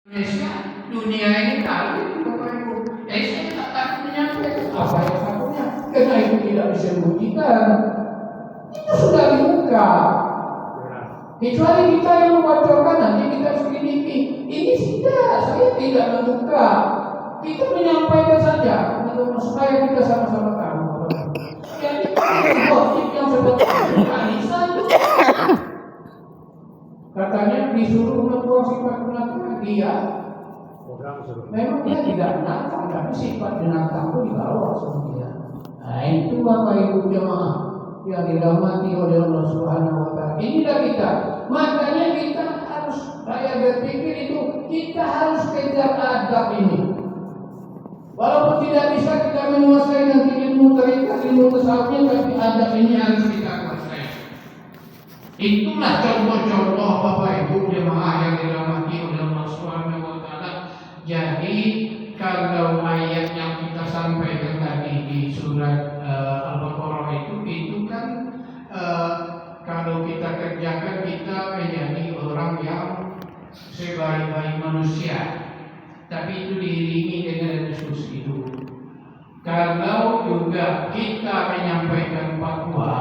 Indonesia, dunia ini tahu Bapak Ibu. Saya tak takut menyampaikan apa yang satunya, karena itu tidak bisa dibuktikan. Itu sudah dibuka. Kecuali kita yang membacakan, nanti kita selidiki. Ini tidak, saya tidak membuka. Kita menyampaikan saja supaya kita sama-sama tahu. Jadi gosip yang sebetulnya Anissa itu katanya disuruh membuang sifat binatang dia. Memang dia tidak binatang, tapi sifat binatang itu dibawa sama dia. Nah itu Bapak Ibu jemaah yang dirahmati oleh Allah Subhanahu Wa Taala. Inilah kita. Makanya kita harus, saya berpikir itu kita harus kejar adab ini. Walaupun tidak bisa kita menguasai nanti ilmu terikat, ilmu tasawufnya, tapi adab ini harus kita kuasai. Itulah contoh-contoh Bapak Ibu jemaah yang dirahmati oleh Allah Subhanahu Wa Taala. Jadi kalau ayat yang kita sampaikan tadi di surat Al-Baqarah itu kan kalau kita kerjakan kita menjadi orang yang sebaik-baik manusia. Tapi itu diiringi dengan diskusi itu. Kalau juga kita menyampaikan fatwa,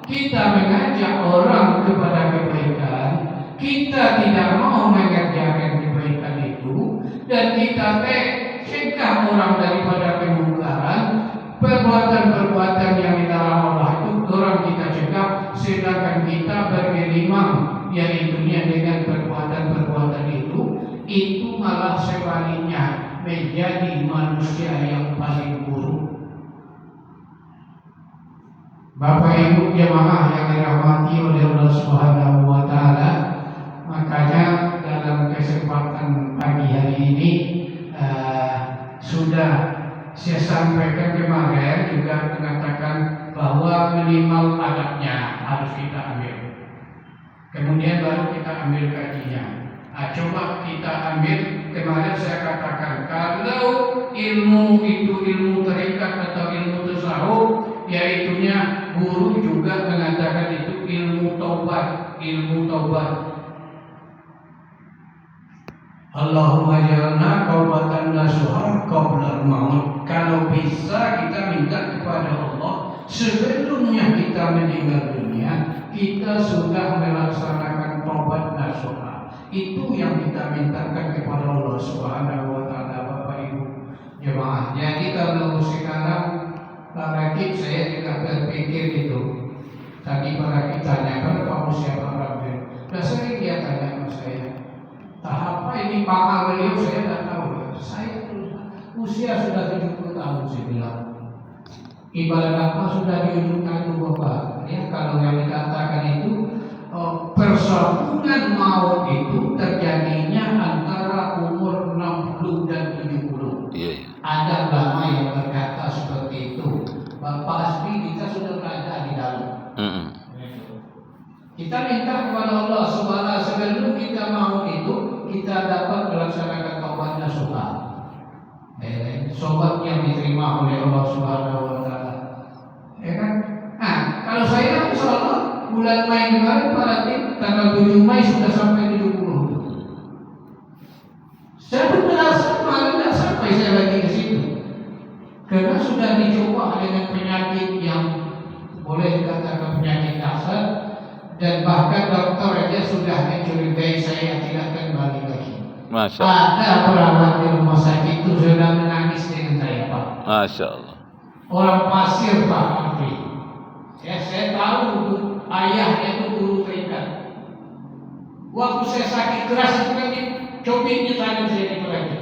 kita mengajak orang kepada kebaikan, kita tidak mau mengerjakan kebaikan itu, dan kita cegah orang daripada kemungkaran, perbuatan-perbuatan yang dilarang Allah itu orang kita cegah, sedangkan kita bergelimang yaitunya dengan perbuatan-perbuatan itu malah sebaliknya menjadi manusia yang paling buruk. Bapak Ibu jemaah yang dirahmati oleh Allah Subhanahu Wa Taala, makanya dalam kesempatan pagi hari ini sudah saya sampaikan kemarin juga mengatakan bahwa minimal adabnya harus kita ambil. Kemudian baru kita ambil kajinya. Coba kita ambil, kemarin saya katakan kalau ilmu itu ilmu terikat atau ilmu tasawuf, yaitunya guru juga mengatakan itu ilmu taubat, ilmu taubat. Allahumma jalna qaubatan nasuha qabla maut. Kalau bisa kita minta kepada Allah sebelumnya kita meninggal dunia, kita sudah melaksanakan taubat nasuha. Itu yang kita mintakan kepada Allah Subhanahu Wa Taala, Bapak Ibu jemaah. Jadi kalau sekarang para kid, saya juga berpikir itu. Tadi para kid tanya, kamu siapa Rabbi? Nah sering dia tanya sama saya, tahap apa ini Pak beliau? Saya tidak tahu. Saya usia sudah 70 tahun, saya bilang. Ibarat apa sudah di ujung kaki Bapak? Ya kalau yang dikatakan itu persambungan maut itu terjadinya antara umur 60 dan 70. Ada ulama yang berkata seperti itu. Bapak Asbi kita sudah berada di dalam. Kita minta kepada Allah Subhanahu sebelum kita mau itu kita dapat melaksanakan taubat nasuha. Sobat yang diterima oleh Allah Subhanahu Wa Taala. Ya kan? Nah, kalau saya insyaallah bulan Mei kemarin para tim tanggal 7 Mei sudah sampai 70. Saya pun merasa kemarin tidak sampai saya lagi ke situ, karena sudah dicoba dengan penyakit yang boleh dikatakan penyakit dasar, dan bahkan dokter aja sudah mencurigai saya tidak kembali lagi. Masya Allah. Ada perawat di rumah sakit itu sudah menangis dengan saya, Pak. Masya Allah. Orang pasir Pak Afri. Saya tahu ayahnya itu guru terikat. Waktu saya sakit keras itu kan dicobitnya tangan saya ini lagi.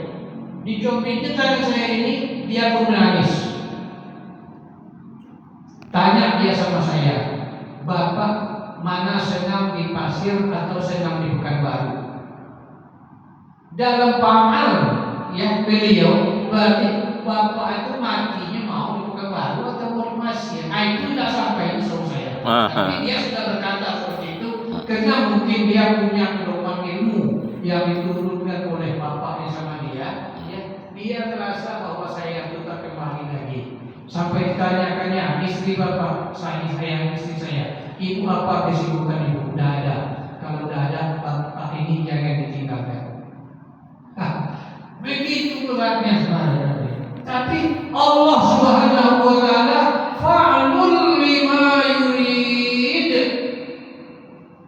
Dicobitnya tangan saya ini, dia pun menangis. Tanya dia sama saya, Bapak mana senang di pasir atau senang di Pekanbaru? Dalam pamal ya beliau berarti Bapak itu matinya mau di Pekanbaru atau mau di pasir? Itu tidak sampai sama saya. Tapi dia sudah berkata seperti itu karena mungkin dia punya gelombang ilmu yang diturunkan oleh bapaknya sama dia. Dia merasa bahwa saya itu tak kembali lagi. Sampai ditanyakannya, istri bapak, saya istri saya, ibu apa kesibukan ibu? Tidak ada. Kalau tidak ada, bapak ini jangan ditinggalkan. Nah, Begitu beratnya saudara. Tapi Allah Subhanahu wa taala fa'lul lima yurid.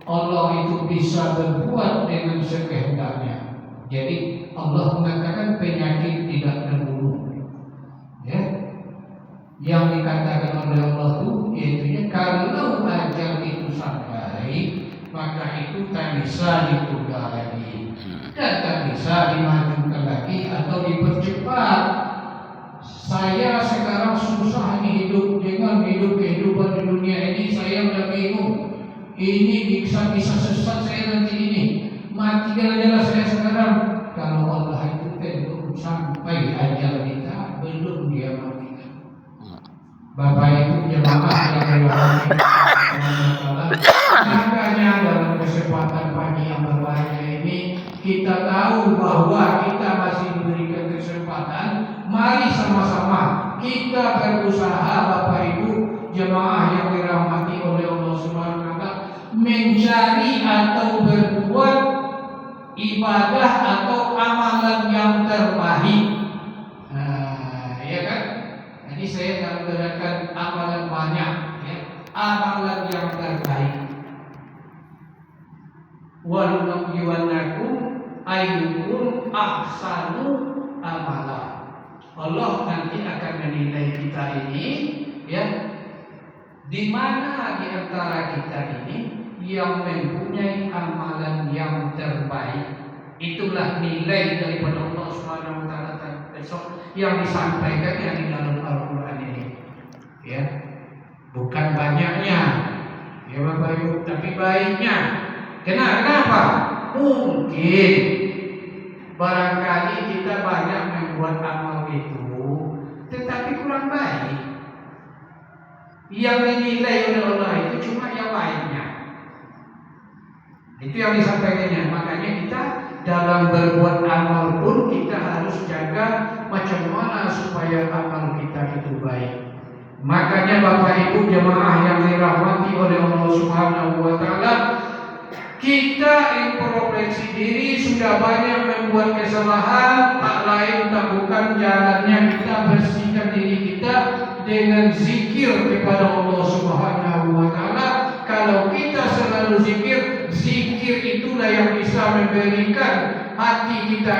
Allah itu bisa berbuat dengan sekehendaknya. Jadi Allah mengatakan penyakit tidak terbunuh. Ya. Yang dikatakan oleh Allah itu yaitu kalau ajal itu sampai, maka itu tak bisa ditunda lagi dan tak bisa dimajukan lagi atau dipercepat. Saya sekarang susah hidup dengan kehidupan di dunia ini. Saya udah bingung. Ini bisa sesat saya nanti ini. Mati gara-gara saya sekarang. Kalau Allah itu belum sampai ajal kita, belum dia mati. Bapak Ibu jemaah yang dirahmati Allah, makanya dalam kesempatan pagi yang berbahagia ini kita tahu bahwa kita masih diberikan kesempatan. Mari sama-sama kita berusaha, Bapak Ibu jemaah yang dirahmati oleh Allah Subhanahu wa taala, mencari atau berbuat ibadah atau amalan yang terbaik. Ya kan? Jadi saya akan berikan amalan banyak, ya, amalan yang terbaik. Walunabiyanakum ayyukum ahsanu amala. Allah nanti akan menilai kita ini, ya, di mana di antara kita ini yang mempunyai amalan yang terbaik. Itulah nilai daripada Allah Subhanahu wa taala besok yang disampaikan yang di dalam Al-Qur'an ini. Ya. Bukan banyaknya. Ya Bapak Ibu, tapi baiknya. Kenapa? Mungkin barangkali kita banyak membuat amal itu, tetapi kurang baik. Yang dinilai oleh Allah itu cuma yang baiknya. Itu yang disampaikannya. Makanya kita dalam berbuat amal pun kita harus jaga macam mana supaya amal kita itu baik. Makanya Bapak Ibu jemaah yang dirahmati oleh Allah Subhanahu wa taala, kita introspeksi diri, sudah banyak membuat kesalahan, tak lain tak bukan jalannya kita bersihkan diri kita dengan zikir kepada Allah Subhanahu wa taala. Kalau kita selalu zikir itulah yang bisa memberikan hati kita